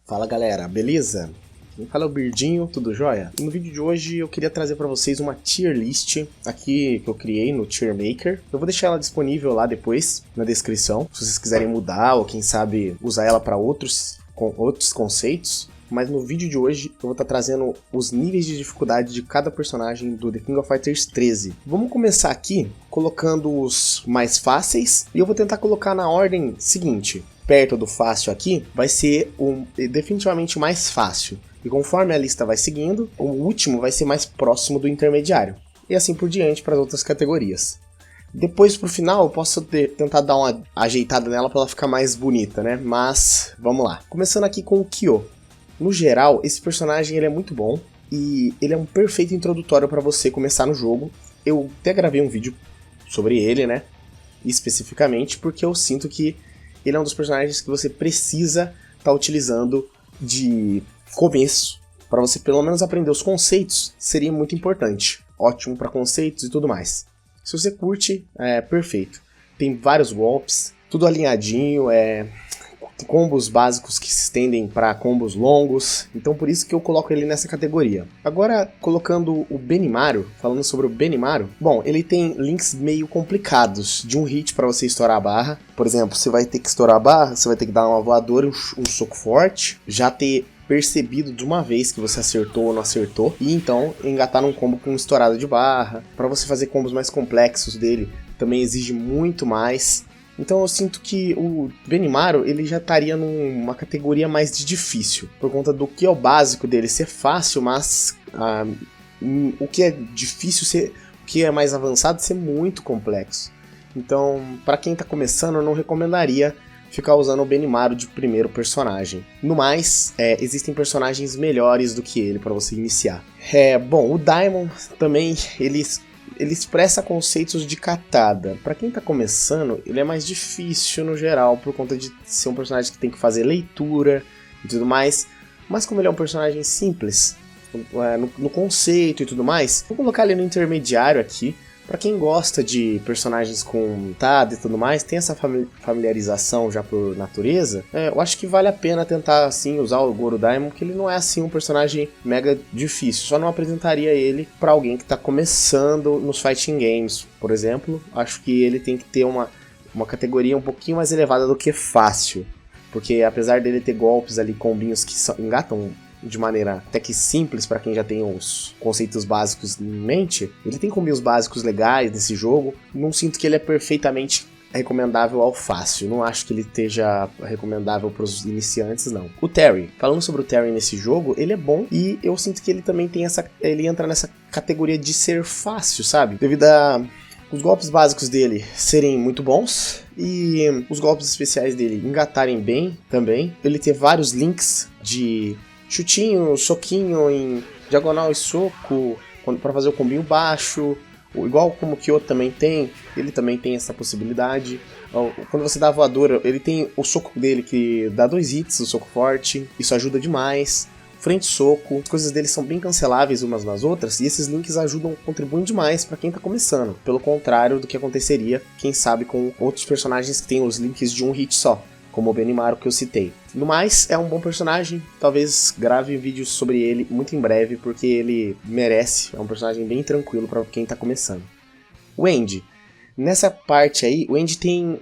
Fala galera, beleza? Quem fala é o Birdinho, tudo jóia? No vídeo de hoje eu queria trazer para vocês uma tier list aqui que eu criei no Tier Maker. Eu vou deixar ela disponível lá depois na descrição, se vocês quiserem mudar ou quem sabe usar ela para outros conceitos. Mas no vídeo de hoje eu vou estar trazendo os níveis de dificuldade de cada personagem do The King of Fighters 13. Vamos começar aqui colocando os mais fáceis e eu vou tentar colocar na ordem seguinte. Perto do fácil aqui vai ser definitivamente o mais fácil. E conforme a lista vai seguindo, o último vai ser mais próximo do intermediário. E assim por diante para as outras categorias. Depois pro final eu posso tentar dar uma ajeitada nela para ela ficar mais bonita, né? Mas vamos lá. Começando aqui com o Kyo. No geral, esse personagem ele é muito bom e ele é um perfeito introdutório para você começar no jogo. Eu até gravei um vídeo sobre ele, né? Especificamente porque eu sinto que ele é um dos personagens que você precisa estar utilizando de começo para você pelo menos aprender os conceitos. Seria muito importante. Ótimo para conceitos e tudo mais. Se você curte, é perfeito. Tem vários golpes, tudo alinhadinho, combos básicos que se estendem para combos longos, então por isso que eu coloco ele nessa categoria. Agora, colocando o Benimaru, falando sobre o Benimaru, bom, ele tem links meio complicados de um hit para você estourar a barra. Por exemplo, você vai ter que estourar a barra, você vai ter que dar uma voadora, um soco forte, já ter percebido de uma vez que você acertou ou não acertou, e então engatar num combo com estourada de barra. Para você fazer combos mais complexos dele, também exige muito mais. Então eu sinto que o Benimaru ele já estaria numa categoria mais de difícil, por conta do que é o básico dele ser fácil, mas o que é difícil, o que é mais avançado ser muito complexo. Então, para quem está começando, eu não recomendaria ficar usando o Benimaru de primeiro personagem. No mais, existem personagens melhores do que ele para você iniciar. Bom, o Daimon também, ele expressa conceitos de katada. Para quem tá começando, ele é mais difícil no geral, por conta de ser um personagem que tem que fazer leitura e tudo mais. Mas como ele é um personagem simples, no conceito e tudo mais, vou colocar ele no intermediário aqui. Para quem gosta de personagens com katada e tudo mais, tem essa familiarização já por natureza, eu acho que vale a pena tentar assim usar o Goro Daimon, que ele não é assim um personagem mega difícil, só não apresentaria ele para alguém que está começando nos fighting games, por exemplo. Acho que ele tem que ter uma categoria um pouquinho mais elevada do que fácil, porque apesar dele ter golpes ali, combinhos que engatam de maneira até que simples para quem já tem os conceitos básicos em mente, ele tem combos básicos legais nesse jogo. Não sinto que ele é perfeitamente recomendável ao fácil, não acho que ele esteja recomendável para os iniciantes, não. O Terry, falando sobre o Terry nesse jogo, ele é bom e eu sinto que ele também tem ele entra nessa categoria de ser fácil, sabe? Devido a os golpes básicos dele serem muito bons e os golpes especiais dele engatarem bem também. Ele ter vários links de chutinho, soquinho em diagonal e soco para fazer o combinho baixo, igual como o Kyo também tem, ele também tem essa possibilidade. Quando você dá a voadora, ele tem o soco dele que dá 2 hits, o soco forte, isso ajuda demais. Frente soco, as coisas dele são bem canceláveis umas nas outras, e esses links contribuem demais para quem tá começando, pelo contrário do que aconteceria, quem sabe, com outros personagens que têm os links de um hit só, como o Benimaru que eu citei. No mais, é um bom personagem, talvez grave vídeos sobre ele muito em breve, porque ele merece, é um personagem bem tranquilo para quem tá começando. O Andy, nessa parte aí, o Andy tem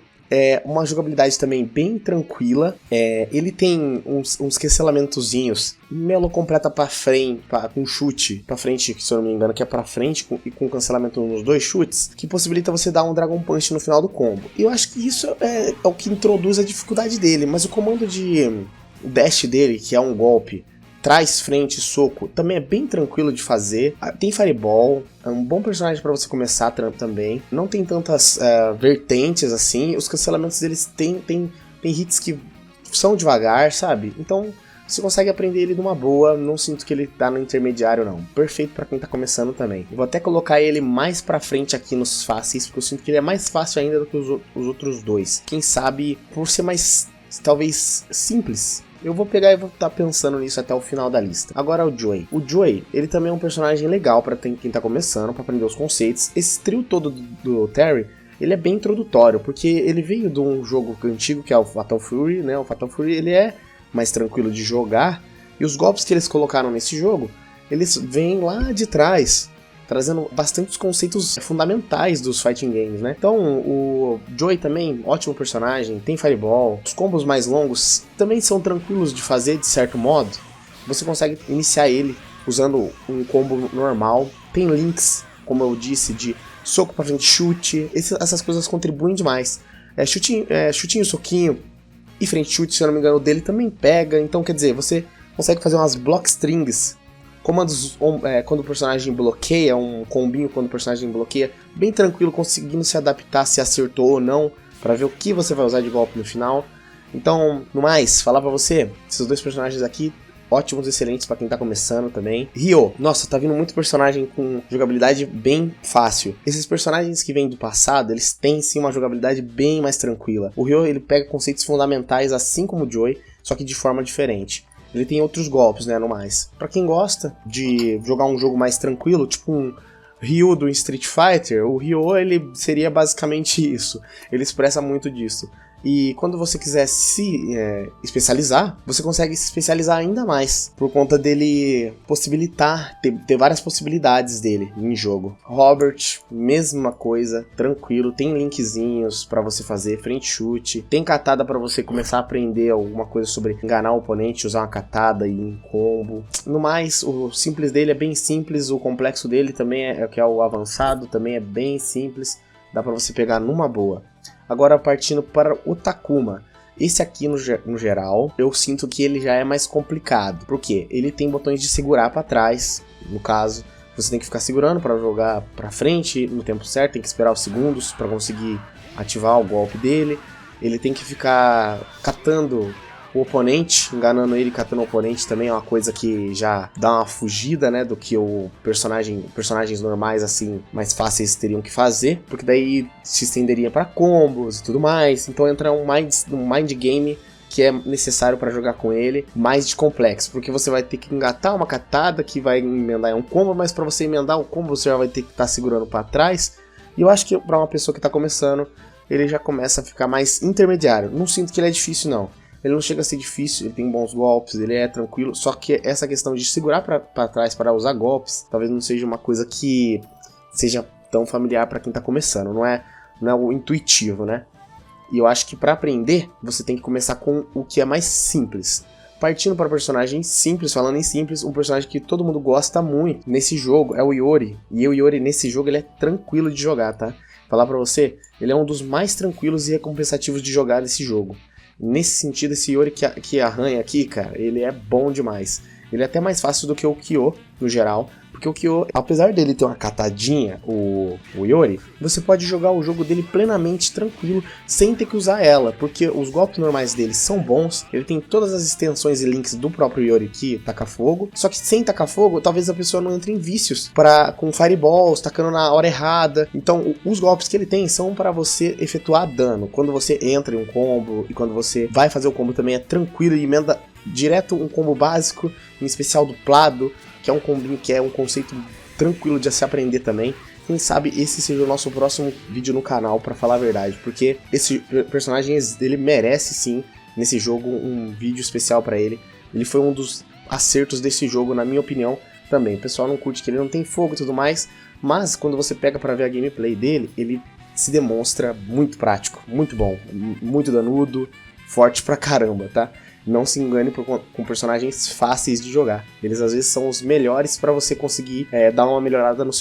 uma jogabilidade também bem tranquila, ele tem uns cancelamentozinhos, Melo completa pra frente, com chute pra frente, se eu não me engano, que é pra frente e com cancelamento nos 2 chutes, que possibilita você dar um Dragon Punch no final do combo. E eu acho que isso é o que introduz a dificuldade dele, mas o comando de dash dele, que é um golpe, trás, frente, soco, também é bem tranquilo de fazer. Tem Fireball, é um bom personagem para você começar também. Não tem tantas vertentes assim. Os cancelamentos deles tem hits que são devagar, sabe? Então você consegue aprender ele numa boa. Não sinto que ele tá no intermediário, não. Perfeito para quem tá começando também. Eu vou até colocar ele mais pra frente aqui nos fáceis, porque eu sinto que ele é mais fácil ainda do que os outros dois. Quem sabe por ser mais, talvez, simples. Eu vou pegar e vou estar pensando nisso até o final da lista. Agora o Joy. O Joy, ele também é um personagem legal para quem tá começando, para aprender os conceitos. Esse trio todo do Terry, ele é bem introdutório, porque ele veio de um jogo antigo que é o Fatal Fury, né? O Fatal Fury, ele é mais tranquilo de jogar, e os golpes que eles colocaram nesse jogo, eles vêm lá de trás, trazendo bastante conceitos fundamentais dos fighting games, né? Então, o Joey também, ótimo personagem, tem Fireball, os combos mais longos também são tranquilos de fazer de certo modo, você consegue iniciar ele usando um combo normal, tem links, como eu disse, de soco pra frente, chute, essas coisas contribuem demais. Chutinho, soquinho e frente chute, se eu não me engano, dele também pega, então quer dizer, você consegue fazer umas block strings, comandos quando o personagem bloqueia, um combinho quando o personagem bloqueia, bem tranquilo, conseguindo se adaptar se acertou ou não, para ver o que você vai usar de golpe no final. Então, no mais, falar pra você, esses dois personagens aqui, ótimos, excelentes pra quem tá começando também. Ryo, nossa, tá vindo muito personagem com jogabilidade bem fácil. Esses personagens que vêm do passado, eles têm sim uma jogabilidade bem mais tranquila. O Ryo, ele pega conceitos fundamentais, assim como o Joey, só que de forma diferente. Ele tem outros golpes, né, no mais. Pra quem gosta de jogar um jogo mais tranquilo, tipo um Ryu do Street Fighter, o Ryo, ele seria basicamente isso. Ele expressa muito disso. E quando você quiser se especializar, você consegue se especializar ainda mais, por conta dele possibilitar, ter várias possibilidades dele em jogo. Robert, mesma coisa, tranquilo, tem linkzinhos pra você fazer, frente chute, tem katada pra você começar a aprender alguma coisa sobre enganar o oponente, usar uma katada e um combo. No mais, o simples dele é bem simples, o complexo dele também que é o avançado, também é bem simples, dá pra você pegar numa boa. Agora partindo para o Takuma, esse aqui no geral, eu sinto que ele já é mais complicado, porque ele tem botões de segurar para trás, no caso, você tem que ficar segurando para jogar para frente no tempo certo, tem que esperar os segundos para conseguir ativar o golpe dele, ele tem que ficar catando o oponente, enganando ele, catando o oponente também é uma coisa que já dá uma fugida, né, do que personagens normais, assim, mais fáceis teriam que fazer, porque daí se estenderia para combos e tudo mais, então entra um mind game que é necessário para jogar com ele, mais de complexo, porque você vai ter que engatar uma katada que vai emendar um combo, mas para você emendar o combo você já vai ter que estar segurando para trás, e eu acho que para uma pessoa que está começando, ele já começa a ficar mais intermediário, não sinto que ele é difícil não. Ele não chega a ser difícil, ele tem bons golpes, ele é tranquilo, só que essa questão de segurar pra trás para usar golpes, talvez não seja uma coisa que seja tão familiar para quem tá começando, não é o intuitivo, né? E eu acho que para aprender, você tem que começar com o que é mais simples. Partindo para personagem simples, falando em simples, um personagem que todo mundo gosta muito nesse jogo é o Iori. E o Iori nesse jogo ele é tranquilo de jogar, tá? Falar pra você, ele é um dos mais tranquilos e recompensativos de jogar nesse jogo. Nesse sentido, esse Iori que arranha aqui, cara, ele é bom demais. Ele é até mais fácil do que o Kyo, no geral, porque o Kyo, apesar dele ter uma catadinha, o Iori, você pode jogar o jogo dele plenamente tranquilo, sem ter que usar ela, porque os golpes normais dele são bons, ele tem todas as extensões e links do próprio Iori que taca fogo, só que sem tacar fogo, talvez a pessoa não entre em vícios, com fireballs, tacando na hora errada. Então, os golpes que ele tem são para você efetuar dano, quando você entra em um combo, e quando você vai fazer o combo também é tranquilo e emenda direto um combo básico, em especial duplado, que é um combinho que é um conceito tranquilo de se aprender também. Quem sabe esse seja o nosso próximo vídeo no canal, pra falar a verdade, porque esse personagem, ele merece sim, nesse jogo, um vídeo especial pra ele. Ele foi um dos acertos desse jogo, na minha opinião, também. O pessoal não curte que ele não tem fogo e tudo mais, mas quando você pega pra ver a gameplay dele, ele se demonstra muito prático, muito bom, muito danudo, forte pra caramba, tá? Não se engane com personagens fáceis de jogar. Eles às vezes são os melhores para você conseguir dar uma melhorada no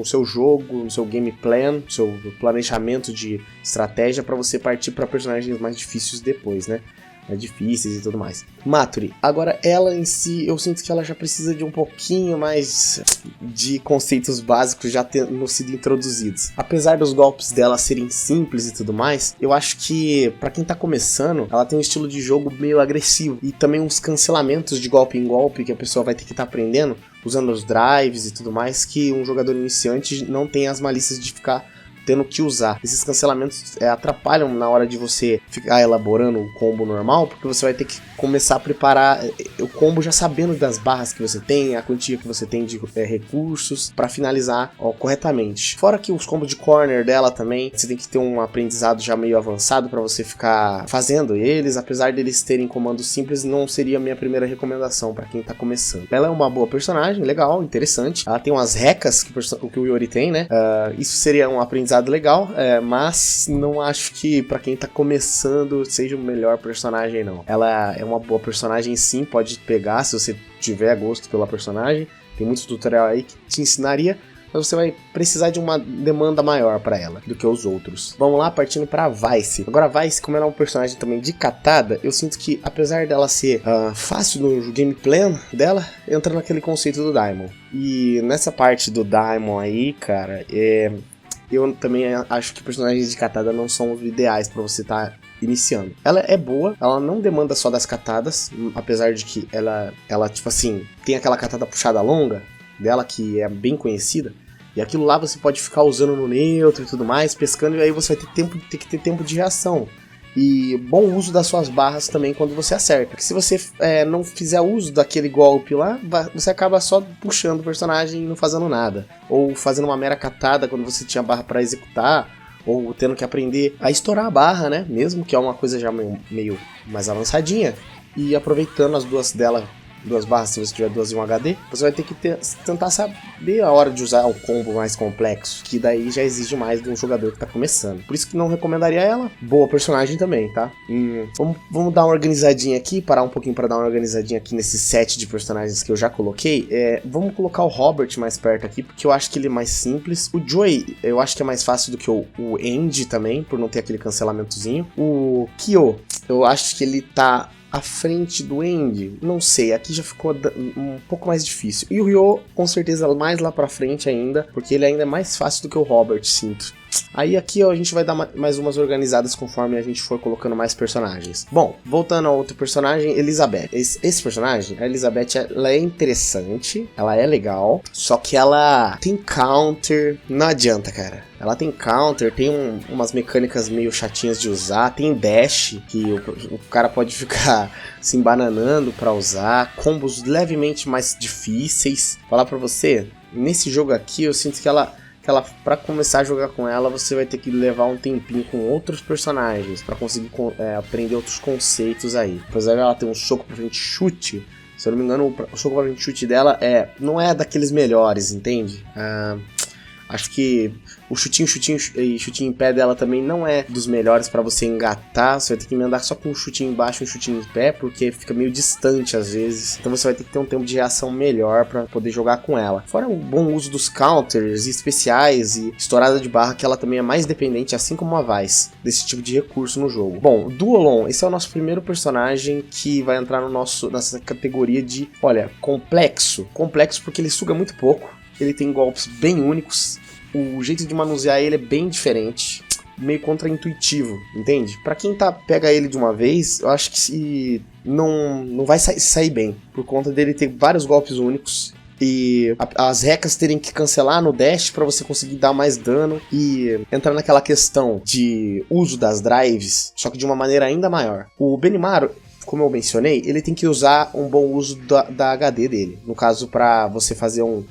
seu jogo, no seu game plan, no seu planejamento de estratégia, para você partir para personagens mais difíceis depois, né? Difíceis e tudo mais. Maturi, agora ela em si, eu sinto que ela já precisa de um pouquinho mais de conceitos básicos já tendo sido introduzidos. Apesar dos golpes dela serem simples e tudo mais, eu acho que pra quem tá começando, ela tem um estilo de jogo meio agressivo e também uns cancelamentos de golpe em golpe que a pessoa vai ter que estar aprendendo, usando os drives e tudo mais, que um jogador iniciante não tem as malícias de ficar tendo que usar. Esses cancelamentos atrapalham na hora de você ficar elaborando o combo normal, porque você vai ter que começar a preparar o combo já sabendo das barras que você tem, a quantia que você tem de recursos pra finalizar corretamente. Fora que os combos de corner dela também, você tem que ter um aprendizado já meio avançado pra você ficar fazendo eles, apesar deles terem comandos simples, não seria a minha primeira recomendação pra quem tá começando. Ela é uma boa personagem, legal, interessante. Ela tem umas recas que o Iori tem, né? Isso seria um aprendizado legal, mas não acho que pra quem tá começando seja o melhor personagem, não. Ela é uma boa personagem, sim, pode pegar se você tiver gosto pela personagem. Tem muitos tutorial aí que te ensinaria, mas você vai precisar de uma demanda maior pra ela do que os outros. Vamos lá, partindo pra Vice. Agora, a Vice, como ela é um personagem também de catada, eu sinto que, apesar dela ser fácil no gameplay dela, entra naquele conceito do Daimon. E nessa parte do Daimon aí, cara, eu também acho que personagens de catada não são os ideais pra você estar iniciando. Ela é boa, ela não demanda só das catadas, apesar de que ela tipo assim, tem aquela catada puxada longa dela, que é bem conhecida, e aquilo lá você pode ficar usando no neutro e tudo mais, pescando, e aí você vai ter que ter tempo de reação. E bom uso das suas barras também quando você acerta. Porque se você não fizer uso daquele golpe lá, você acaba só puxando o personagem e não fazendo nada. Ou fazendo uma mera catada quando você tinha barra para executar, ou tendo que aprender a estourar a barra, né? Mesmo que é uma coisa já meio mais avançadinha. E aproveitando as duas barras, se você tiver duas em um HD, você vai ter que tentar saber a hora de usar o combo mais complexo, que daí já exige mais de um jogador que tá começando. Por isso que não recomendaria ela. Boa personagem também, tá? Vamos dar uma organizadinha aqui, parar um pouquinho para dar uma organizadinha aqui nesse set de personagens que eu já coloquei. Vamos colocar o Robert mais perto aqui, porque eu acho que ele é mais simples. O Joey, eu acho que é mais fácil do que o Andy também, por não ter aquele cancelamentozinho. O Kyo, eu acho que ele tá à frente do Andy, não sei, aqui já ficou um pouco mais difícil. E o Ryo, com certeza, mais lá pra frente ainda, porque ele ainda é mais fácil do que o Robert, sinto. Aí aqui, ó, a gente vai dar mais umas organizadas conforme a gente for colocando mais personagens. Bom, voltando a outro personagem, Elizabeth. Esse personagem, a Elizabeth, ela é interessante, ela é legal, só que ela tem counter, não adianta, cara. Ela tem counter, tem umas mecânicas meio chatinhas de usar, tem dash, que o cara pode ficar se embananando pra usar, combos levemente mais difíceis. Falar pra você, nesse jogo aqui eu sinto que ela para começar a jogar com ela, você vai ter que levar um tempinho com outros personagens para conseguir aprender outros conceitos aí. Apesar dela ter um soco pra frente chute, se eu não me engano, o soco pra frente chute dela não é daqueles melhores, entende? Acho que o chutinho em pé dela também não é dos melhores pra você engatar. Você vai ter que emendar só com um chutinho embaixo e um chutinho em pé, porque fica meio distante às vezes. Então você vai ter que ter um tempo de reação melhor pra poder jogar com ela. Fora o bom uso dos counters e especiais e estourada de barra, que ela também é mais dependente, assim como a Vice, desse tipo de recurso no jogo. Bom, Duolon, esse é o nosso primeiro personagem que vai entrar nessa categoria de, olha, complexo. Complexo porque ele suga muito pouco. Ele tem golpes bem únicos, o jeito de manusear ele é bem diferente, meio contraintuitivo, entende? Pra quem pega ele de uma vez, eu acho que não vai sair bem, por conta dele ter vários golpes únicos e as recas terem que cancelar no dash pra você conseguir dar mais dano e entrar naquela questão de uso das drives, só que de uma maneira ainda maior. O Benimaru, como eu mencionei, ele tem que usar um bom uso da HD dele, no caso pra você fazer um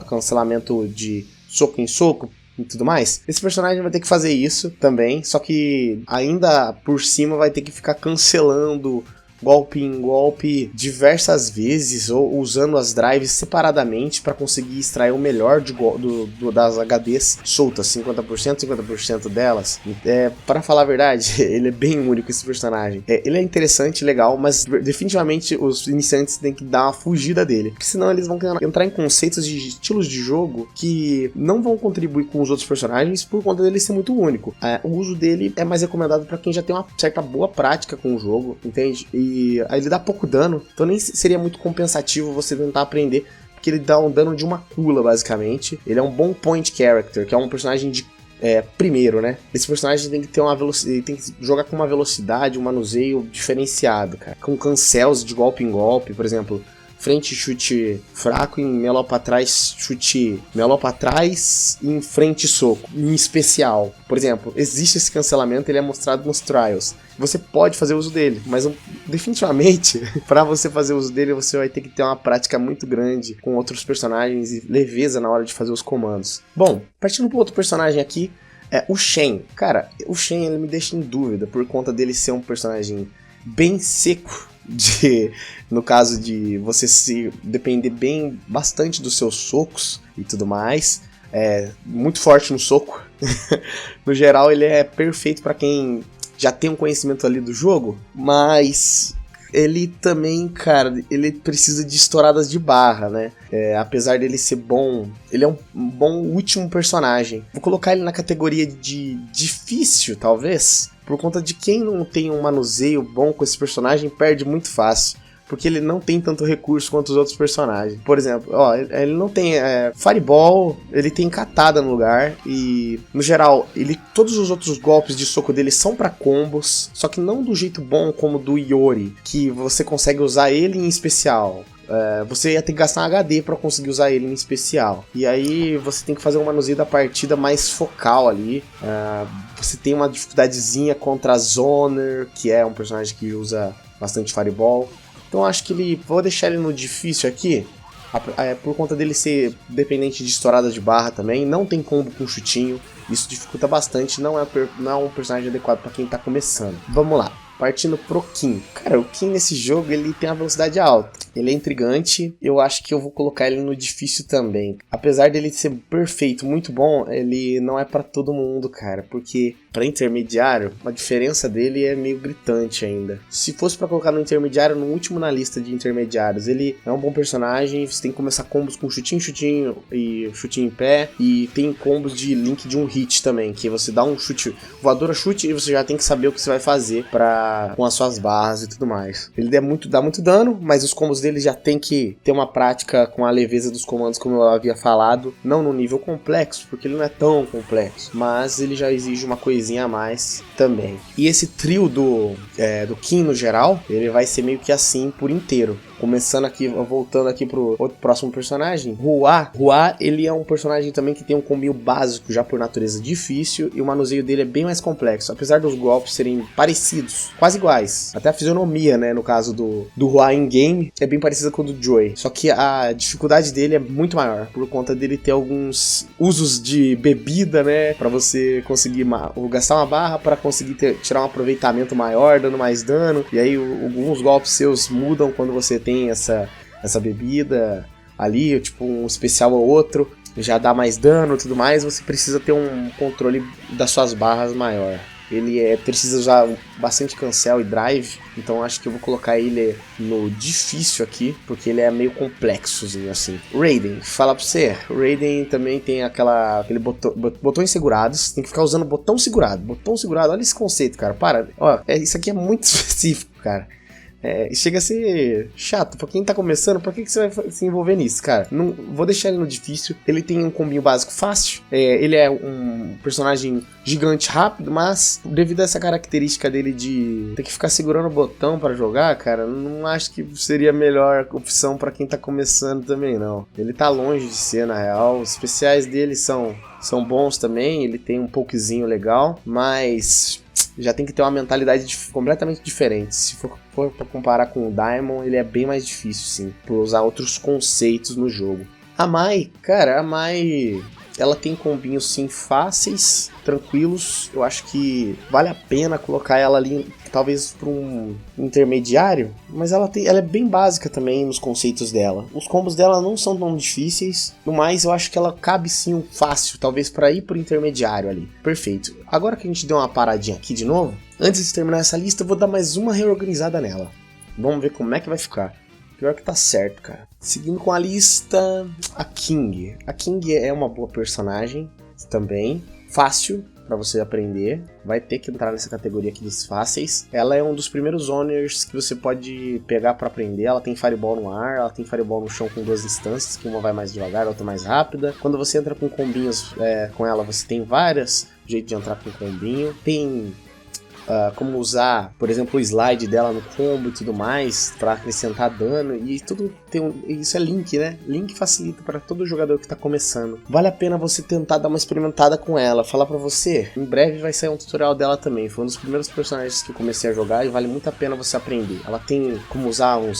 cancelamento de soco em soco e tudo mais. Esse personagem vai ter que fazer isso também, só que ainda por cima vai ter que ficar cancelando golpe em golpe diversas vezes, ou usando as drives separadamente para conseguir extrair o melhor das HDs soltas, 50% delas. Para falar a verdade, ele é bem único, esse personagem. Ele é interessante, legal, mas definitivamente os iniciantes têm que dar uma fugida dele, porque senão eles vão entrar em conceitos de estilos de jogo que não vão contribuir com os outros personagens por conta dele ser muito único. O uso dele é mais recomendado para quem já tem uma certa boa prática com o jogo, entende? E aí ele dá pouco dano, então nem seria muito compensativo você tentar aprender, porque ele dá um dano de uma cula, basicamente. Ele é um bom point character, que é um personagem de primeiro, né? Esse personagem tem que ter uma velocidade, tem que jogar com uma velocidade, um manuseio diferenciado, cara. Com cancels de golpe em golpe, por exemplo, frente chute fraco, em meló pra trás chute meló pra trás e em frente soco, em especial. Por exemplo, existe esse cancelamento, ele é mostrado nos trials. Você pode fazer uso dele, mas definitivamente, para você fazer uso dele, você vai ter que ter uma prática muito grande com outros personagens e leveza na hora de fazer os comandos. Bom, partindo para outro personagem aqui, o Shen. Cara, o Shen ele me deixa em dúvida por conta dele ser um personagem bem seco, no caso de você se depender bastante dos seus socos e tudo mais. Muito forte no soco. No geral, ele é perfeito para quem já tem um conhecimento ali do jogo, mas ele também, cara, ele precisa de estouradas de barra, né? Apesar dele ser bom, ele é um bom último personagem. Vou colocar ele na categoria de difícil, talvez, por conta de quem não tem um manuseio bom com esse personagem perde muito fácil. Porque ele não tem tanto recurso quanto os outros personagens. Por exemplo, ele não tem Fireball, ele tem Katada no lugar. E, no geral, todos os outros golpes de soco dele são pra combos. Só que não do jeito bom como do Iori, que você consegue usar ele em especial. Você ia ter que gastar um HD pra conseguir usar ele em especial. E aí você tem que fazer um manuseio da partida mais focal ali. Você tem uma dificuldadezinha contra a Zoner, que é um personagem que usa bastante Fireball. Então acho que vou deixar ele no difícil aqui, por conta dele ser dependente de estourada de barra também, não tem combo com chutinho, isso dificulta bastante, não é um personagem adequado para quem tá começando. Vamos lá, partindo pro Kim. Cara, o Kim nesse jogo ele tem uma velocidade alta, ele é intrigante, eu acho que eu vou colocar ele no difícil também. Apesar dele ser perfeito, muito bom, ele não é para todo mundo, cara, porque para intermediário, a diferença dele é meio gritante ainda. Se fosse para colocar no intermediário, no último na lista de intermediários, ele é um bom personagem, você tem que começar combos com chutinho e chutinho em pé, e tem combos de link de um hit também, que você dá um chute, voadora chute, e você já tem que saber o que você vai fazer com as suas barras e tudo mais. Ele dá muito dano, mas os combos dele já tem que ter uma prática com a leveza dos comandos, como eu havia falado, não no nível complexo, porque ele não é tão complexo, mas ele já exige uma coisinha a mais também. E esse trio do Kim no geral, ele vai ser meio que assim por inteiro. Começando aqui, voltando aqui pro outro próximo personagem, Hua, ele é um personagem também que tem um combinho básico já por natureza difícil, e o manuseio dele é bem mais complexo, apesar dos golpes serem parecidos, quase iguais. Até a fisionomia, né, no caso do Hua in game, é bem parecida com o do Joy, só que a dificuldade dele é muito maior, por conta dele ter alguns usos de bebida, né, pra você conseguir gastar uma barra para conseguir tirar um aproveitamento maior, dando mais dano, e aí alguns golpes seus mudam quando você tem essa bebida ali, tipo um especial ou outro, já dá mais dano e tudo mais, você precisa ter um controle das suas barras maior. Ele precisa usar bastante cancel e drive, então acho que eu vou colocar ele no difícil aqui, porque ele é meio complexozinho assim. Raiden, fala pra você, Raiden também tem aquele botões segurados, tem que ficar usando botão segurado, olha esse conceito, cara, isso aqui é muito específico, cara. Chega a ser chato, pra quem tá começando, pra que você vai se envolver nisso, cara? Não, vou deixar ele no difícil, ele tem um combinho básico fácil, ele é um personagem gigante rápido, mas devido a essa característica dele de ter que ficar segurando o botão pra jogar, cara, não acho que seria a melhor opção pra quem tá começando também, não. Ele tá longe de ser, na real, os especiais dele são bons também, ele tem um pokezinho legal, mas já tem que ter uma mentalidade completamente diferente. Se for pra comparar com o Daimon, ele é bem mais difícil, sim, por usar outros conceitos no jogo. A Mai, cara, ela tem combinhos, sim, fáceis, tranquilos. Eu acho que vale a pena colocar ela ali, talvez para um intermediário, mas ela é bem básica também nos conceitos dela. Os combos dela não são tão difíceis, no mais eu acho que ela cabe sim fácil, talvez para ir pro intermediário ali. Perfeito. Agora que a gente deu uma paradinha aqui de novo, antes de terminar essa lista, eu vou dar mais uma reorganizada nela. Vamos ver como é que vai ficar. Pior que tá certo, cara. Seguindo com a lista, a King. A King é uma boa personagem também, fácil pra você aprender. Vai ter que entrar nessa categoria aqui dos fáceis. Ela é um dos primeiros zoners que você pode pegar pra aprender. Ela tem Fireball no ar, ela tem Fireball no chão com duas instâncias, que uma vai mais devagar, a outra mais rápida. Quando você entra com combinhos com ela, você tem vários jeitos de entrar com combinho. Tem como usar, por exemplo, o slide dela no combo e tudo mais, para acrescentar dano, e tudo isso é Link, né? Link facilita para todo jogador que tá começando. Vale a pena você tentar dar uma experimentada com ela. Falar pra você, em breve vai sair um tutorial dela também. Foi um dos primeiros personagens que eu comecei a jogar e vale muito a pena você aprender. Ela tem como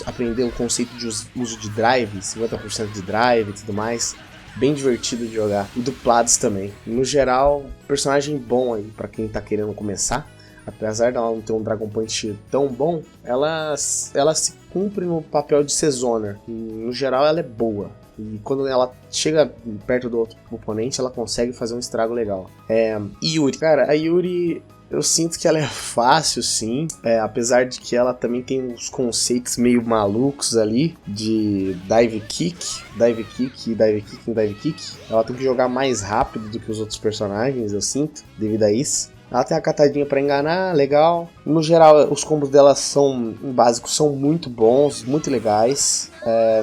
aprender o conceito de uso de drive, 50% de drive e tudo mais. Bem divertido de jogar. E duplados também. No geral, personagem bom aí pra quem tá querendo começar. Apesar dela não ter um Dragon Punch tão bom, ela se cumpre no papel de Sezoner. No geral, ela é boa. E quando ela chega perto do outro oponente, ela consegue fazer um estrago legal. Yuri. Cara, a Yuri, eu sinto que ela é fácil, sim. Apesar de que ela também tem uns conceitos meio malucos ali. De dive kick, dive kick e dive kick e dive kick. Ela tem que jogar mais rápido do que os outros personagens, eu sinto, devido a isso. Ela tem a catadinha pra enganar, legal. No geral, os combos dela em básico, são muito bons, muito legais.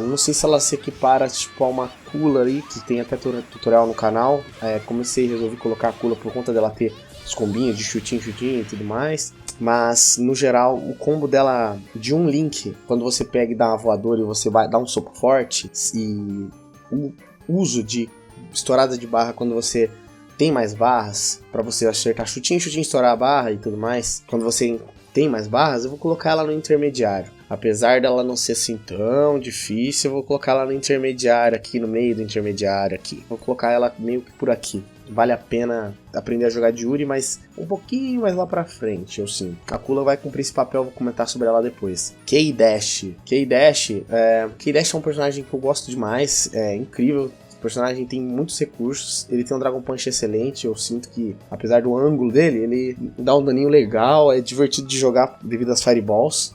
Não sei se ela se equipara tipo a uma Kula ali, que tem até tutorial no canal. Comecei e resolvi colocar a Kula por conta dela ter os combinhos de chutinho e tudo mais. Mas, no geral, o combo dela de um Link, quando você pega e dá uma voadora e você vai dar um soco forte, e o uso de estourada de barra quando você tem mais barras, pra você acertar chutinho, estourar a barra e tudo mais. Quando você tem mais barras, eu vou colocar ela no intermediário. Apesar dela não ser assim tão difícil, eu vou colocar ela no intermediário aqui, no meio do intermediário aqui. Vou colocar ela meio que por aqui. Vale a pena aprender a jogar de Yuri, mas um pouquinho mais lá pra frente, eu sinto. A Kula vai cumprir esse papel, vou comentar sobre ela depois. K-Dash. K-Dash é um personagem que eu gosto demais, é incrível. O personagem tem muitos recursos, ele tem um Dragon Punch excelente, eu sinto que, apesar do ângulo dele, ele dá um daninho legal, é divertido de jogar devido às Fireballs,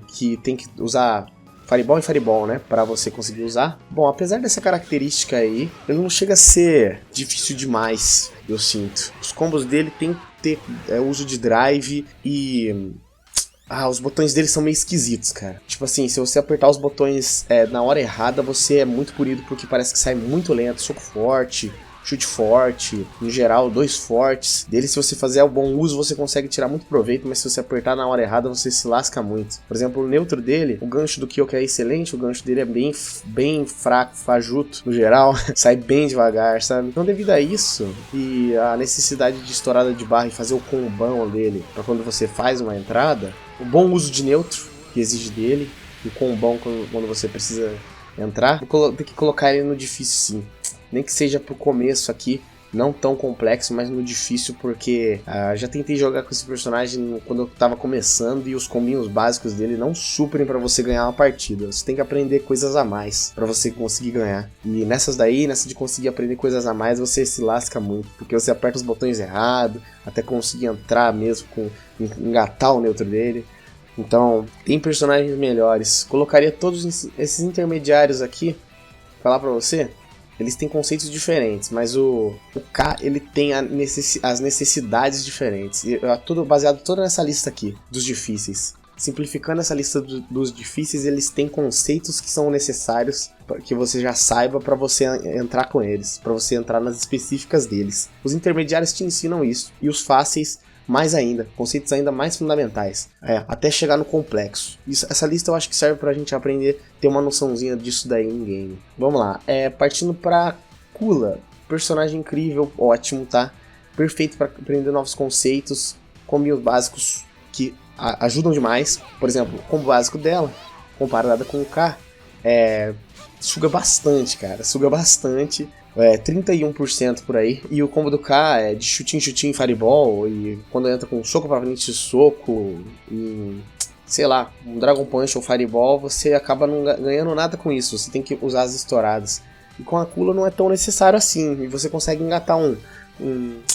que tem que usar Fireball e Fireball, né, pra você conseguir usar. Bom, apesar dessa característica aí, ele não chega a ser difícil demais, eu sinto. Os combos dele tem que ter uso de drive e... os botões dele são meio esquisitos, cara. Tipo assim, se você apertar os botões na hora errada, você é muito punido porque parece que sai muito lento. Soco forte, chute forte, em geral, 2 fortes. Dele, se você fizer o bom uso, você consegue tirar muito proveito, mas se você apertar na hora errada, você se lasca muito. Por exemplo, o neutro dele, o gancho do Kyoka é excelente, o gancho dele é bem fraco, fajuto, no geral. Sai bem devagar, sabe? Então, devido a isso, e a necessidade de estourada de barra e fazer o combão dele, pra quando você faz uma entrada, o bom uso de neutro, que exige dele, e o combão quando você precisa entrar, tem que colocar ele no difícil, sim. Nem que seja pro começo aqui, não tão complexo, mas no difícil, porque já tentei jogar com esse personagem quando eu tava começando e os combinhos básicos dele não suprem pra você ganhar uma partida. Você tem que aprender coisas a mais pra você conseguir ganhar. E nessa de conseguir aprender coisas a mais, você se lasca muito, porque você aperta os botões errados, até conseguir entrar mesmo, engatar o neutro dele. Então, tem personagens melhores. Colocaria todos esses intermediários aqui, falar pra você... Eles têm conceitos diferentes, mas o K, ele tem as necessidades diferentes. E tudo baseado toda nessa lista aqui, dos difíceis. Simplificando essa lista dos difíceis, eles têm conceitos que são necessários para que você já saiba para você entrar com eles, para você entrar nas específicas deles. Os intermediários te ensinam isso, e os fáceis mais ainda, conceitos ainda mais fundamentais, até chegar no complexo. Essa lista eu acho que serve pra gente aprender, ter uma noçãozinha disso daí em game. Vamos lá, partindo pra Kula, personagem incrível, ótimo, tá? Perfeito pra aprender novos conceitos, combinhos básicos que ajudam demais. Por exemplo, o combo básico dela, comparada com o K, suga bastante, cara, suga bastante. 31% por aí, e o combo do K é de chutinho, fireball, e quando entra com soco pra frente, soco, e sei lá, um Dragon Punch ou fireball, você acaba não ganhando nada com isso, você tem que usar as estouradas. E com a Kula não é tão necessário assim, e você consegue engatar um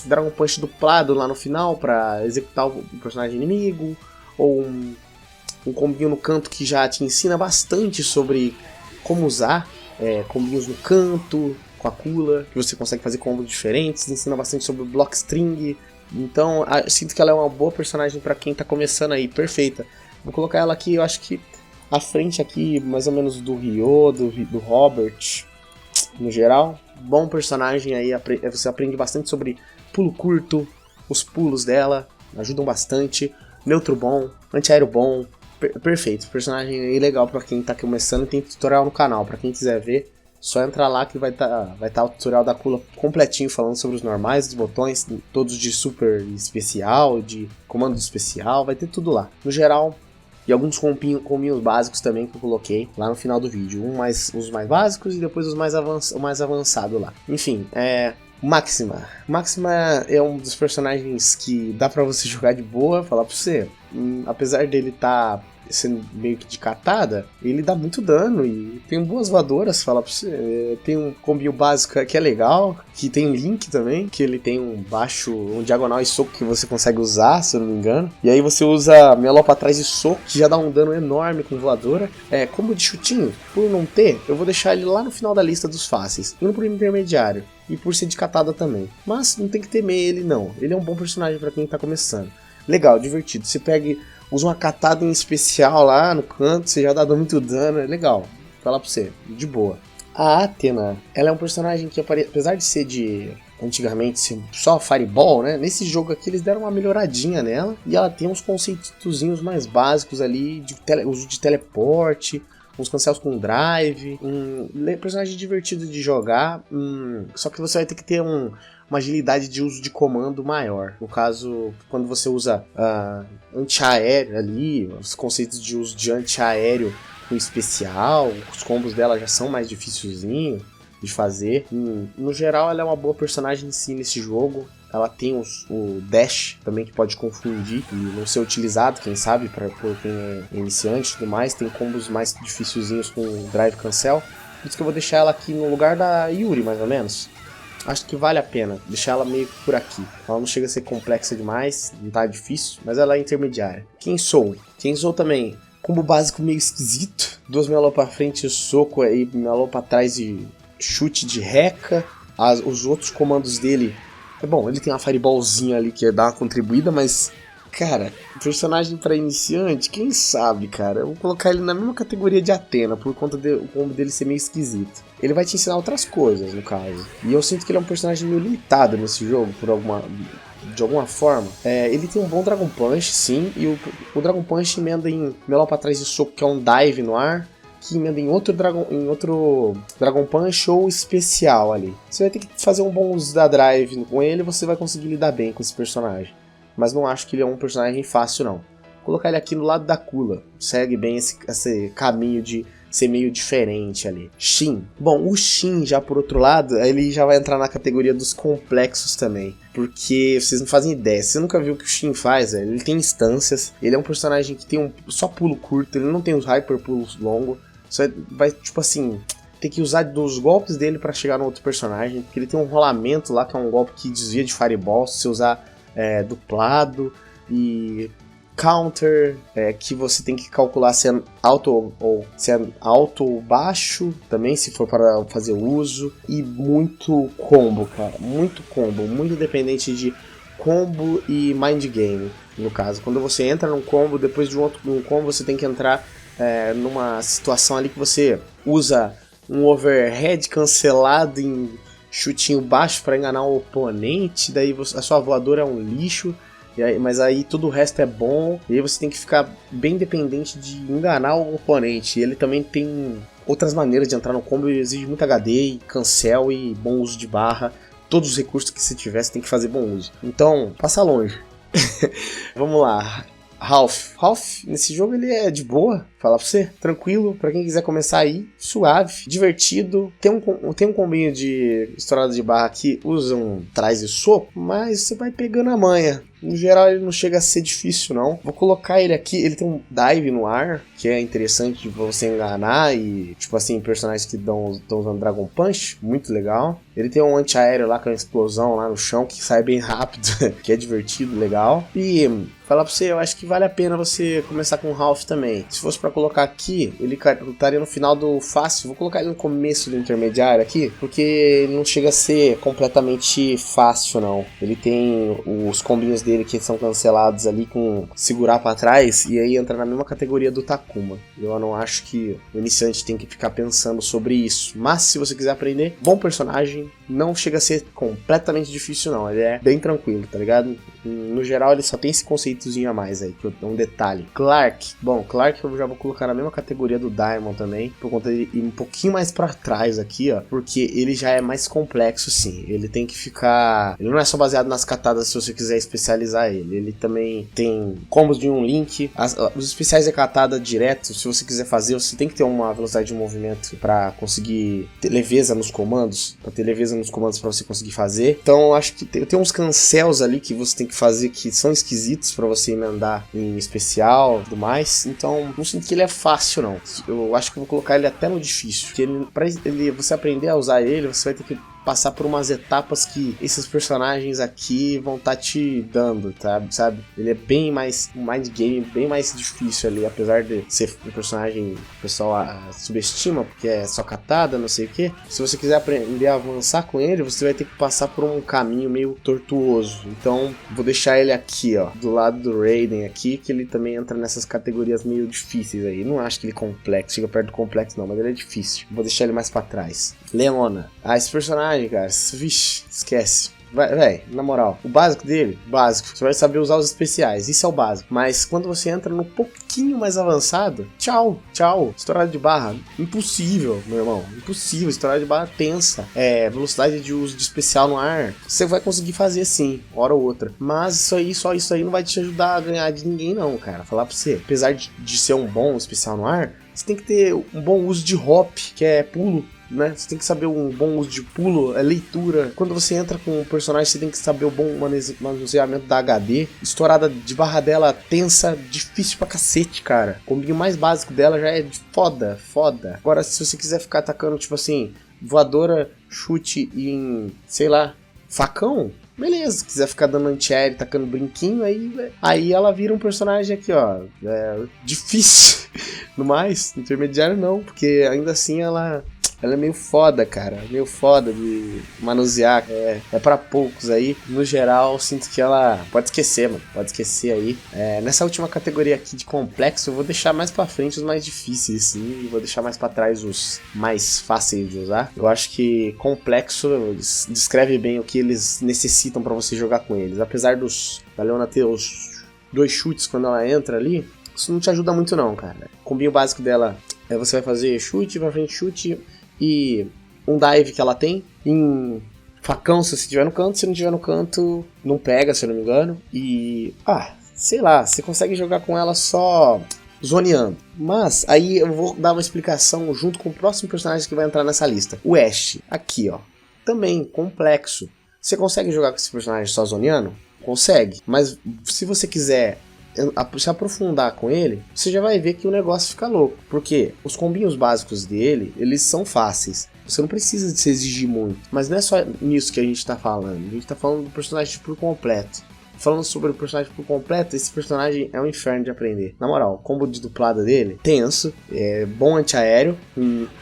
Dragon Punch duplado lá no final pra executar o personagem inimigo, ou um combinho no canto que já te ensina bastante sobre como usar combinhos no canto, com a Kula, que você consegue fazer combos diferentes, ensina bastante sobre o block string. Então, eu sinto que ela é uma boa personagem pra quem tá começando aí, perfeita. Vou colocar ela aqui, eu acho que à frente aqui, mais ou menos do Ryo, do Robert, no geral. Bom personagem aí, você aprende bastante sobre pulo curto, os pulos dela, ajudam bastante. Neutro bom, antiaéreo bom, perfeito. Personagem aí legal pra quem tá começando, tem tutorial no canal, pra quem quiser ver. Só entrar lá que vai tá o tutorial da Kula completinho falando sobre os normais, os botões, todos de super especial, de comando especial, vai ter tudo lá. No geral, e alguns combinhos básicos também que eu coloquei lá no final do vídeo. Os mais básicos e depois o mais avançado lá. Enfim, Máxima. Máxima é um dos personagens que dá pra você jogar de boa, falar pra você. Apesar dele tá sendo meio que de catada, ele dá muito dano e tem boas voadoras, falar pra você. Tem um combinho básico que é legal, que tem Link também, que ele tem um diagonal e soco que você consegue usar, se eu não me engano. E aí você usa Meló pra trás e soco, que já dá um dano enorme com voadora. Combo de chutinho, por não ter, eu vou deixar ele lá no final da lista dos fáceis, indo pro intermediário. E por ser de catada também. Mas não tem que temer ele não, ele é um bom personagem pra quem tá começando. Legal, divertido, você usa uma catada em especial lá no canto, você já dá muito dano, é legal. Vou falar pra você, de boa. A Athena, ela é um personagem que apesar de ser antigamente ser só Fireball, né? Nesse jogo aqui eles deram uma melhoradinha nela. E ela tem uns conceitozinhos mais básicos ali, de uso de teleporte, uns cancels com drive, um personagem divertido de jogar, só que você vai ter que ter uma agilidade de uso de comando maior. No caso, quando você usa anti-aéreo ali, os conceitos de uso de anti-aéreo com especial, os combos dela já são mais dificilzinhos de fazer. No geral, ela é uma boa personagem em si nesse jogo. Ela tem o dash também que pode confundir e não ser utilizado, quem sabe, por quem é iniciante e tudo mais. Tem combos mais dificilzinhos com drive cancel. Por isso que eu vou deixar ela aqui no lugar da Yuri, mais ou menos. Acho que vale a pena deixar ela meio que por aqui. Ela não chega a ser complexa demais, não tá difícil, mas ela é intermediária. Kensou também, combo básico meio esquisito. 2 melô pra frente e soco aí, melô pra trás e chute de reca. Os outros comandos dele... Bom, ele tem uma fireballzinha ali que dá uma contribuída, mas... Cara, personagem pra iniciante, quem sabe, cara? Eu vou colocar ele na mesma categoria de Athena, por conta do combo dele ser meio esquisito. Ele vai te ensinar outras coisas, no caso. E eu sinto que ele é um personagem meio limitado nesse jogo, de alguma forma. Ele tem um bom Dragon Punch, sim, e o Dragon Punch emenda em meló pra trás de soco, que é um dive no ar, que emenda em outro Dragon Punch ou especial ali. Você vai ter que fazer um bom uso da drive com ele e você vai conseguir lidar bem com esse personagem. Mas não acho que ele é um personagem fácil não. Vou colocar ele aqui no lado da Kula. Segue bem esse caminho de ser meio diferente ali. Shin. Bom, o Shin já por outro lado, ele já vai entrar na categoria dos complexos também. Porque vocês não fazem ideia. Você nunca viu o que o Shin faz, velho. Ele tem instâncias. Ele é um personagem que tem só pulo curto. Ele não tem os hyper pulos longos. Você vai, tipo assim, ter que usar dos golpes dele pra chegar no outro personagem. Porque ele tem um rolamento lá, que é um golpe que desvia de Fireball. Se você usar duplado. E counter, que você tem que calcular se é alto ou baixo também, se for para fazer uso. E muito combo, cara. Muito combo. Muito dependente de combo e mind game, no caso. Quando você entra num combo, depois de um combo você tem que entrar numa situação ali que você usa um overhead cancelado em chutinho baixo para enganar o oponente, daí a sua voadora é um lixo, mas aí tudo o resto é bom, e aí você tem que ficar bem dependente de enganar o oponente. E ele também tem outras maneiras de entrar no combo, ele exige muito HD, e cancel e bom uso de barra. Todos os recursos que você tiver, você tem que fazer bom uso. Então, passa longe. Vamos lá. Ralph, nesse jogo ele é de boa, falar pra você, tranquilo, pra quem quiser começar aí, suave, divertido, tem um combinho de estourada de barra que usam trás e soco, mas você vai pegando a manha. No geral ele não chega a ser difícil não. Vou colocar ele aqui, ele tem um dive no ar, que é interessante de você enganar e, tipo assim, personagens que estão usando Dragon Punch, muito legal. Ele tem um anti-aéreo lá com uma explosão lá no chão, que sai bem rápido, que é divertido, legal. E falar pra você, eu acho que vale a pena você começar com o Ralph também. Se fosse pra colocar aqui, ele estaria no final do fácil. Vou colocar ele no começo do intermediário aqui, porque ele não chega a ser completamente fácil não. Ele tem os combinhos dele que são cancelados ali com segurar pra trás, e aí entra na mesma categoria do Takuma. Eu não acho que o iniciante tem que ficar pensando sobre isso. Mas se você quiser aprender, bom personagem, não chega a ser completamente difícil não. Ele é bem tranquilo, tá ligado? No geral, ele só tem esse conceitozinho a mais aí, que é um detalhe. Clark. Bom, Clark eu já vou colocar na mesma categoria do Diamond também, por conta de ir um pouquinho mais pra trás aqui, ó, porque ele já é mais complexo, sim. Ele tem que ficar... Ele não é só baseado nas katanas se você quiser especializar ele. Ele também tem combos de um link. Os especiais de katada direto, se você quiser fazer, você tem que ter uma velocidade de movimento pra conseguir ter leveza nos comandos. Pra ter leveza nos comandos pra você conseguir fazer. Então, eu acho que tem uns cancels ali que você tem que fazer que são esquisitos pra você emendar em especial e tudo mais. Então, não sinto que ele é fácil, não. Eu acho que eu vou colocar ele até no difícil. Porque pra você aprender a usar ele, você vai ter que passar por umas etapas que esses personagens aqui vão estar te dando, tá? Sabe? Ele é bem mais um mind game, bem mais difícil ali, apesar de ser um personagem que o pessoal subestima, porque é só katada, não sei o que. Se você quiser aprender a avançar com ele, você vai ter que passar por um caminho meio tortuoso. Então, vou deixar ele aqui, ó, do lado do Raiden aqui, que ele também entra nessas categorias meio difíceis aí. Não acho que ele é complexo, chega perto do complexo não, mas ele é difícil. Vou deixar ele mais pra trás. Leona. Esse personagem, cara, vixe, esquece. Véi, na moral, o básico dele, básico, você vai saber usar os especiais, isso é o básico. Mas quando você entra no pouquinho mais avançado, tchau, estourada de barra, impossível, meu irmão, impossível, estourada de barra tensa, velocidade de uso de especial no ar, você vai conseguir fazer sim, hora ou outra. Mas só isso aí não vai te ajudar a ganhar de ninguém não, cara, falar pra você. Apesar de ser um bom especial no ar, você tem que ter um bom uso de hop, que é pulo, né? Você tem que saber um bom uso de pulo, leitura. Quando você entra com um personagem, você tem que saber o bom manuseamento da HD. Estourada de barra dela tensa, difícil pra cacete, cara. O combinho mais básico dela já é foda. Agora, se você quiser ficar atacando, tipo assim, voadora, chute em, sei lá, facão, beleza. Se quiser ficar dando anti-aéreo, tacando brinquinho, aí ela vira um personagem aqui, ó, difícil. No mais, intermediário não, porque ainda assim ela é meio foda, cara. Meio foda de manusear. É pra poucos aí. No geral, sinto que ela... Pode esquecer, mano. Pode esquecer aí. Nessa última categoria aqui de complexo, eu vou deixar mais pra frente os mais difíceis, sim. E vou deixar mais pra trás os mais fáceis de usar. Eu acho que complexo descreve bem o que eles necessitam pra você jogar com eles. Apesar da Leona ter os 2 chutes quando ela entra ali, isso não te ajuda muito não, cara. O combinho básico dela você vai fazer chute, pra frente chute... E um dive que ela tem em facão se você estiver no canto, se não estiver no canto não pega, se eu não me engano. E, sei lá, você consegue jogar com ela só zoneando. Mas aí eu vou dar uma explicação junto com o próximo personagem que vai entrar nessa lista. O Ash, aqui ó, também complexo. Você consegue jogar com esse personagem só zoneando? Consegue, mas se você quiser se aprofundar com ele, você já vai ver que o negócio fica louco, porque os combinhos básicos dele, eles são fáceis, você não precisa de se exigir muito, mas não é só nisso que a gente tá falando, a gente tá falando do personagem por completo. Falando sobre o personagem por completo, esse personagem é um inferno de aprender. Na moral, o combo de duplada dele, tenso, é bom antiaéreo,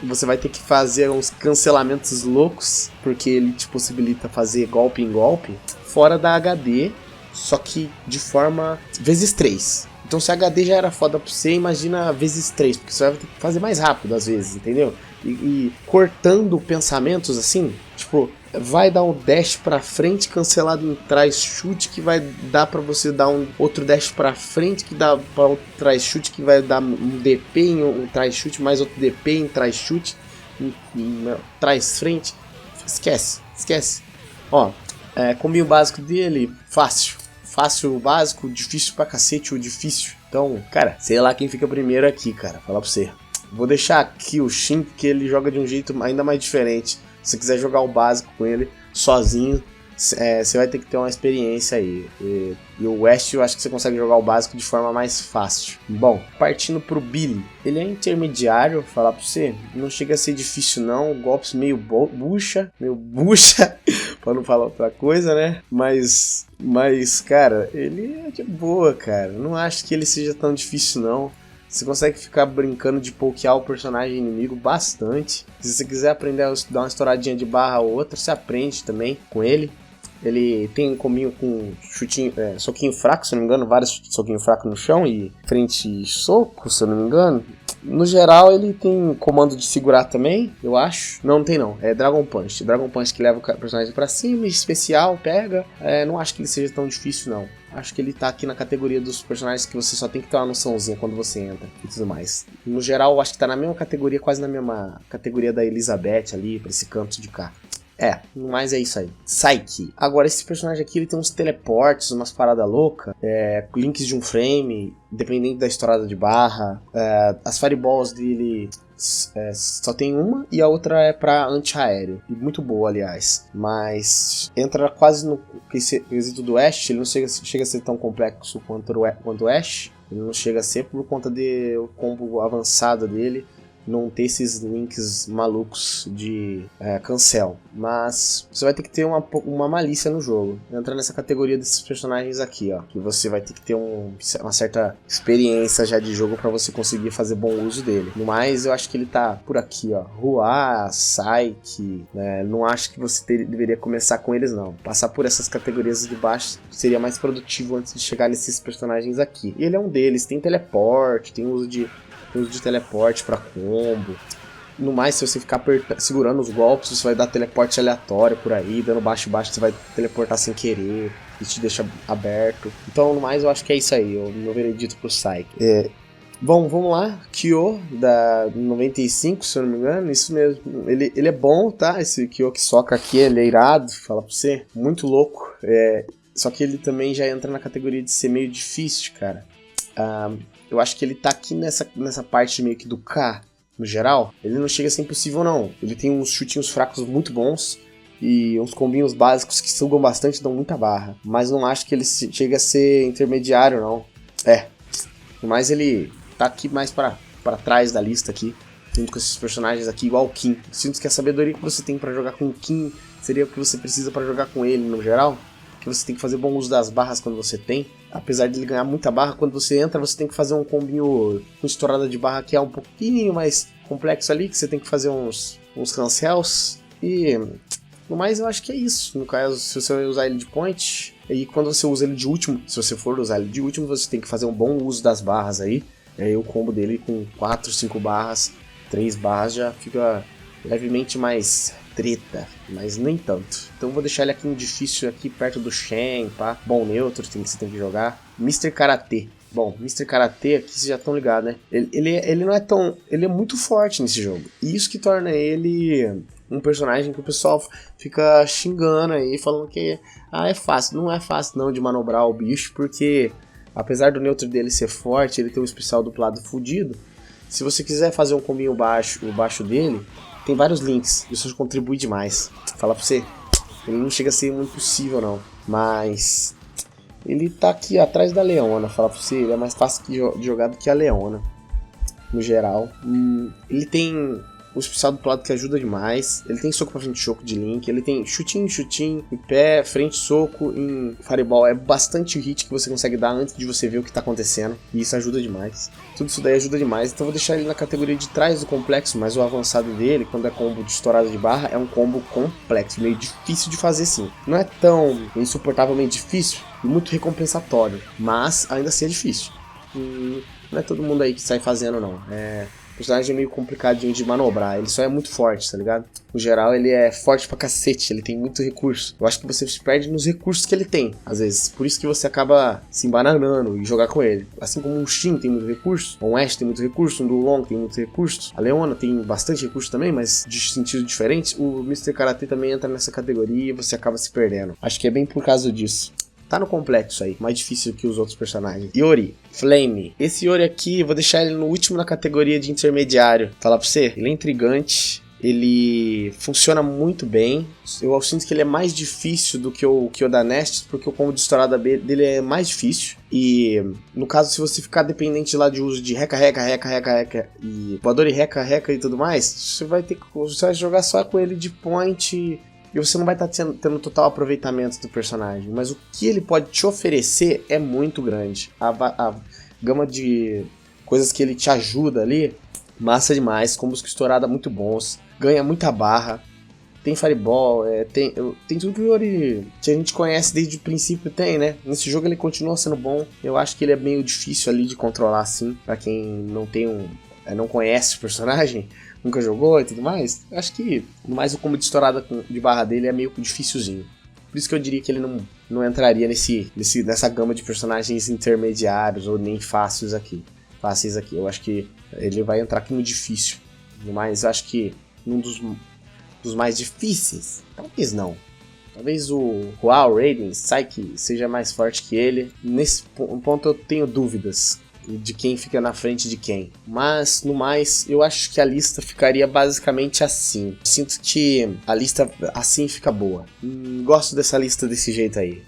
você vai ter que fazer uns cancelamentos loucos, porque ele te possibilita fazer golpe em golpe, fora da HD, só que de forma vezes 3. Então se a HD já era foda pra você, imagina vezes 3, porque você vai ter que fazer mais rápido às vezes, entendeu? E cortando pensamentos assim, tipo, vai dar um dash pra frente cancelado em trás chute, que vai dar pra você dar um outro dash pra frente, que dá pra outro trás chute, que vai dar um DP em um trás chute, mais outro DP em trás chute, em trás frente. Esquece. Ó, combinho básico dele, fácil o básico, difícil pra cacete o difícil. Então, cara, sei lá quem fica primeiro aqui, cara, falar pra você. Vou deixar aqui o Shin, porque ele joga de um jeito ainda mais diferente. Se você quiser jogar o básico com ele sozinho, você vai ter que ter uma experiência aí. E o West, eu acho que você consegue jogar o básico de forma mais fácil. Bom, partindo pro Billy. Ele é intermediário, falar pra você. Não chega a ser difícil não. Golpes meio bucha, pra não falar outra coisa, né? Mas, cara, ele é de boa, cara. Não acho que ele seja tão difícil não. Você consegue ficar brincando de pokear o personagem inimigo bastante. Se você quiser aprender a dar uma estouradinha de barra ou outra, você aprende também com ele. Ele tem um combinho com chutinho, soquinho fraco, se eu não me engano, vários soquinhos fracos no chão e frente soco, se eu não me engano. No geral, ele tem comando de segurar também, eu acho. Não tem não, é Dragon Punch. Dragon Punch que leva o personagem pra cima, especial, pega. Não acho que ele seja tão difícil não. Acho que ele tá aqui na categoria dos personagens que você só tem que ter uma noçãozinha quando você entra e tudo mais. No geral, eu acho que tá na mesma categoria, quase na mesma categoria da Elizabeth ali, pra esse canto de cá. No mais é isso aí. Psyche. Agora, esse personagem aqui, ele tem uns teleportes, umas paradas loucas, links de um frame, dependendo da estourada de barra. As fireballs dele só tem uma e a outra é pra anti-aéreo. E muito boa, aliás. Mas entra quase no quesito do Ash, ele não chega a ser tão complexo quanto o Ash. Ele não chega a ser por conta do combo avançado dele. Não ter esses links malucos de cancel. Mas você vai ter que ter uma malícia no jogo. Entra nessa categoria desses personagens aqui, ó. Que você vai ter que ter uma certa experiência já de jogo pra você conseguir fazer bom uso dele. No mais, eu acho que ele tá por aqui, ó. Hua, Psyche. Não acho que você deveria começar com eles, não. Passar por essas categorias de baixo seria mais produtivo antes de chegar nesses personagens aqui. E ele é um deles. Tem teleporte, tem uso de teleporte pra combo. No mais, se você ficar segurando os golpes, você vai dar teleporte aleatório por aí, dando baixo, você vai teleportar sem querer e te deixa aberto. Então, no mais, eu acho que é isso aí, o meu veredito pro Psyche. Bom, vamos lá, Kyo da 95, se eu não me engano, isso mesmo. Ele é bom, tá? Esse Kyo que soca aqui, ele é irado, fala pra você, muito louco. Só que ele também já entra na categoria de ser meio difícil, cara. Eu acho que ele tá aqui nessa parte meio que do K, no geral. Ele não chega a ser impossível, não. Ele tem uns chutinhos fracos muito bons e uns combinhos básicos que sugam bastante e dão muita barra. Mas não acho que ele chega a ser intermediário, não. Mas ele tá aqui mais pra trás da lista aqui, junto com esses personagens aqui, igual o Kim. Sinto que a sabedoria que você tem pra jogar com o Kim seria o que você precisa pra jogar com ele, no geral. Que você tem que fazer bom uso das barras quando você tem. Apesar de ele ganhar muita barra, quando você entra, você tem que fazer um combinho com estourada de barra que é um pouquinho mais complexo ali, que você tem que fazer uns cancels. E no mais eu acho que é isso. No caso, se você usar ele de point, e quando você usa ele de último, se você for usar ele de último, você tem que fazer um bom uso das barras aí. E aí o combo dele com 4, 5 barras, 3 barras já fica levemente mais treta, mas nem tanto. Então vou deixar ele aqui no difícil, aqui perto do Shen, pá. Bom neutro, que você tem que jogar. Mr. Karate. Bom, Mr. Karate, aqui vocês já estão ligados, né? Ele não é tão... Ele é muito forte nesse jogo. E isso que torna ele um personagem que o pessoal fica xingando aí, falando que é fácil. Não é fácil não de manobrar o bicho, porque apesar do neutro dele ser forte, ele tem um especial duplado fudido. Se você quiser fazer um combinho baixo, o baixo dele, tem vários links, isso contribui demais. Falar pra você, ele não chega a ser muito possível não, mas ele tá aqui atrás da Leona, falar pra você, ele é mais fácil de jogar do que a Leona, no geral. Ele tem o especial do lado que ajuda demais, ele tem soco pra frente, soco de Link, ele tem chutinho, em pé, frente, soco, em Fireball, é bastante hit que você consegue dar antes de você ver o que tá acontecendo, e isso ajuda demais. Tudo isso daí ajuda demais, então vou deixar ele na categoria de trás do complexo, mas o avançado dele, quando é combo de estourada de barra, é um combo complexo, meio difícil de fazer sim. Não é tão insuportavelmente difícil e muito recompensatório, mas ainda assim é difícil. Não é todo mundo aí que sai fazendo não, o personagem é meio complicadinho de manobrar, ele só é muito forte, tá ligado? No geral, ele é forte pra cacete, ele tem muito recurso. Eu acho que você se perde nos recursos que ele tem, às vezes. Por isso que você acaba se embananando e jogar com ele. Assim como um Shin tem muito recurso, um Ash tem muito recurso, um Dulong tem muito recurso, a Leona tem bastante recurso também, mas de sentido diferente. O Mr. Karate também entra nessa categoria e você acaba se perdendo. Acho que é bem por causa disso. Tá no complexo aí, mais difícil que os outros personagens. Yori, Flame. Esse Yori aqui, eu vou deixar ele no último na categoria de intermediário. Falar pra você, ele é intrigante, ele funciona muito bem. Eu sinto que ele é mais difícil do que o da Nest, porque o combo de estourada dele é mais difícil. E no caso, se você ficar dependente lá de uso de reca e voador e reca e tudo mais, você vai jogar só com ele de point e você não vai estar tendo total aproveitamento do personagem, mas o que ele pode te oferecer é muito grande. A gama de coisas que ele te ajuda ali, massa demais, combos com estourada muito bons, ganha muita barra, tem Fireball, tem tudo que o Yori que a gente conhece desde o princípio tem, né? Nesse jogo ele continua sendo bom, eu acho que ele é meio difícil ali de controlar assim, pra quem não tem não conhece o personagem, nunca jogou e tudo mais, acho que no mais o combo de estourada de barra dele é meio dificilzinho. Por isso que eu diria que ele não entraria nessa gama de personagens intermediários ou nem fáceis aqui. Eu acho que ele vai entrar aqui no difícil. Mas acho que um dos mais difíceis, talvez não. Talvez o Hua Raiden Psyche seja mais forte que ele. Nesse ponto eu tenho dúvidas de quem fica na frente de quem. Mas, no mais, eu acho que a lista ficaria basicamente assim. Sinto que a lista assim fica boa. Gosto dessa lista desse jeito aí.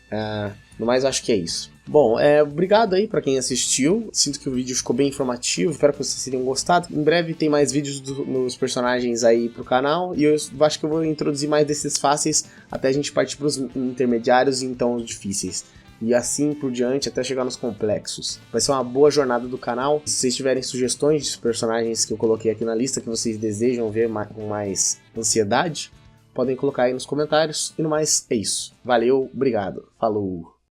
No mais, eu acho que é isso. Bom, obrigado aí pra quem assistiu. Sinto que o vídeo ficou bem informativo. Espero que vocês tenham gostado. Em breve tem mais vídeos nos personagens aí pro canal. E eu acho que eu vou introduzir mais desses fáceis até a gente partir pros intermediários e então os difíceis. E assim por diante até chegar nos complexos. Vai ser uma boa jornada do canal. Se vocês tiverem sugestões de personagens que eu coloquei aqui na lista que vocês desejam ver com mais ansiedade, podem colocar aí nos comentários. E no mais, é isso. Valeu, obrigado. Falou!